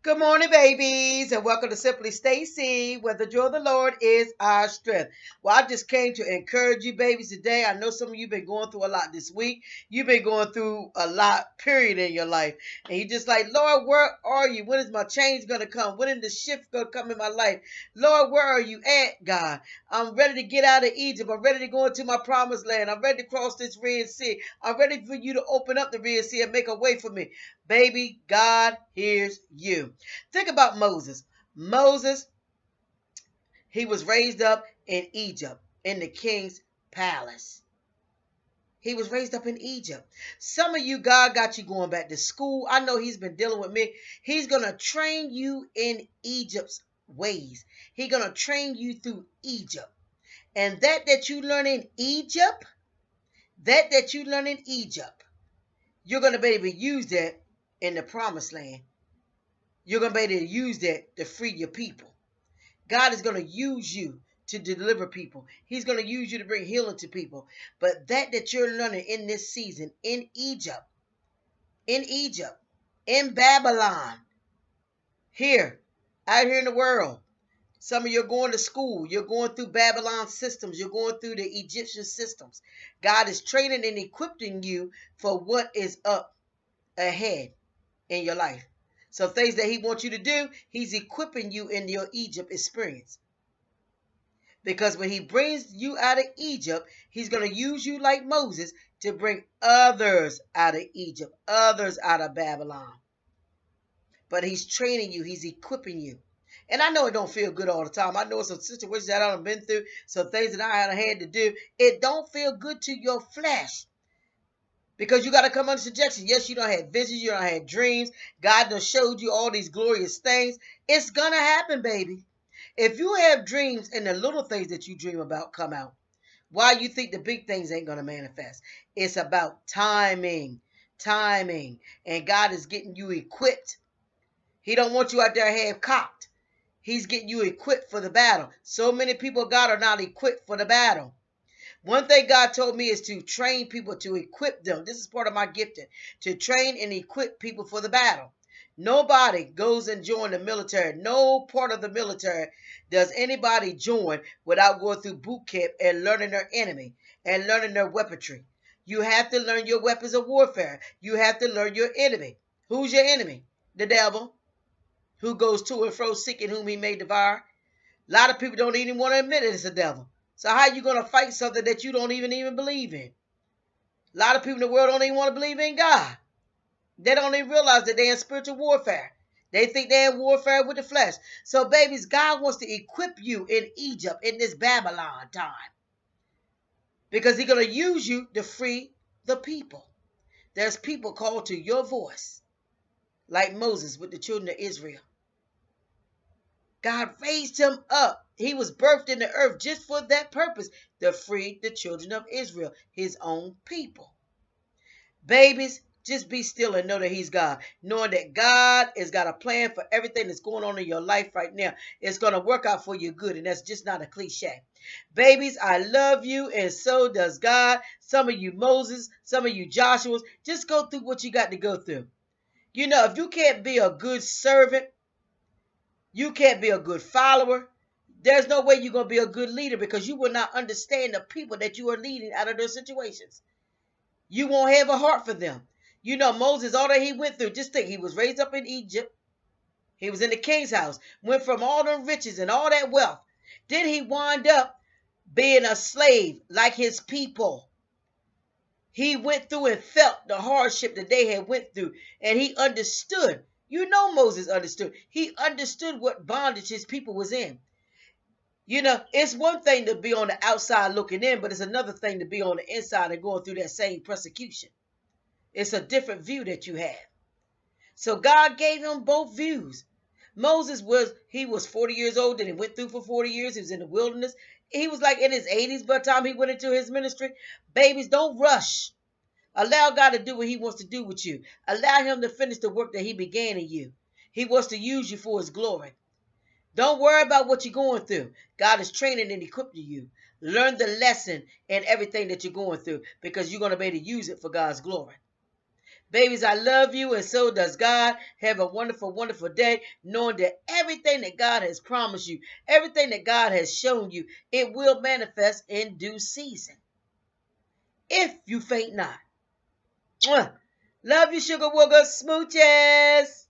Good morning, babies, and welcome to Simply Stacy, where the joy of the Lord is our strength. Well, I just came to encourage you, babies, today. I know some of you been going through a lot this week. You've been going through a lot, period, in your life. And you're just like, Lord, where are you? When is my change going to come? When is the shift going to come in my life? Lord, where are you at, God? I'm ready to get out of Egypt. I'm ready to go into my promised land. I'm ready to cross this Red Sea. I'm ready for you to open up the Red Sea and make a way for me. Baby, God hears you. Think about Moses. Moses, he was raised up in Egypt, in the king's palace. He was raised up in Egypt. Some of you, God got you going back to school. I know he's been dealing with me. He's going to train you in Egypt's ways. He's going to train you through Egypt. And that you learn in Egypt, that you learn in Egypt, you're going to be able to use that in the promised land. You're going to be able to use that to free your people. God is going to use you to deliver people. He's going to use you to bring healing to people. But that you're learning in this season, in Egypt, in Babylon, here, out here in the world, some of you are going to school. You're going through Babylon systems. You're going through the Egyptian systems. God is training and equipping you for what is up ahead in your life. So things that he wants you to do, he's equipping you in your Egypt experience. Because when he brings you out of Egypt, he's going to use you like Moses to bring others out of Egypt, others out of Babylon. But he's training you, he's equipping you. And I know it don't feel good all the time. I know some situations that I've been through, some things that I had to do. It don't feel good to your flesh. Because you got to come under subjection. Yes, you don't have visions, you don't have dreams. God done showed you all these glorious things. It's going to happen, baby. If you have dreams and the little things that you dream about come out, why you think the big things ain't going to manifest? It's about timing, timing. And God is getting you equipped. He don't want you out there half cocked. He's getting you equipped for the battle. So many people, God, are not equipped for the battle. One thing God told me is to train people, to equip them. This is part of my gifting, to train and equip people for the battle. Nobody goes and join the military. No part of the military does anybody join without going through boot camp and learning their enemy and learning their weaponry. You have to learn your weapons of warfare. You have to learn your enemy. Who's your enemy? The devil, who goes to and fro seeking whom he may devour. A lot of people don't even want to admit it, it's the devil. So how are you going to fight something that you don't even believe in? A lot of people in the world don't even want to believe in God. They don't even realize that they're in spiritual warfare. They think they're in warfare with the flesh. So, babies, God wants to equip you in Egypt in this Babylon time. Because he's going to use you to free the people. There's people called to your voice. Like Moses with the children of Israel. God raised him up. He was birthed in the earth just for that purpose, to free the children of Israel, his own people. Babies, just be still and know that he's God. Knowing that God has got a plan for everything that's going on in your life right now. It's going to work out for your good, and that's just not a cliche. Babies, I love you, and so does God. Some of you Moses, some of you Joshua's. Just go through what you got to go through. You know, if you can't be a good servant, you can't be a good follower. There's no way you're going to be a good leader, because you will not understand the people that you are leading out of those situations. You won't have a heart for them. You know, Moses, all that he went through, just think, he was raised up in Egypt. He was in the king's house, went from all the riches and all that wealth. Then he wound up being a slave like his people. He went through and felt the hardship that they had went through, and he understood. You know, Moses understood. He understood what bondage his people was in. You know, it's one thing to be on the outside looking in, but it's another thing to be on the inside and going through that same persecution. It's a different view that you have. So God gave him both views. Moses was 40 years old, and he went through for 40 years. He was in the wilderness. He was like in his 80s by the time he went into his ministry. Babies, don't rush. Allow God to do what he wants to do with you. Allow him to finish the work that he began in you. He wants to use you for his glory. Don't worry about what you're going through. God is training and equipping you. Learn the lesson in everything that you're going through, because you're going to be able to use it for God's glory. Babies, I love you, and so does God. Have a wonderful, wonderful day, knowing that everything that God has promised you, everything that God has shown you, it will manifest in due season. If you faint not. Mwah. Love you, sugar wooger smooches.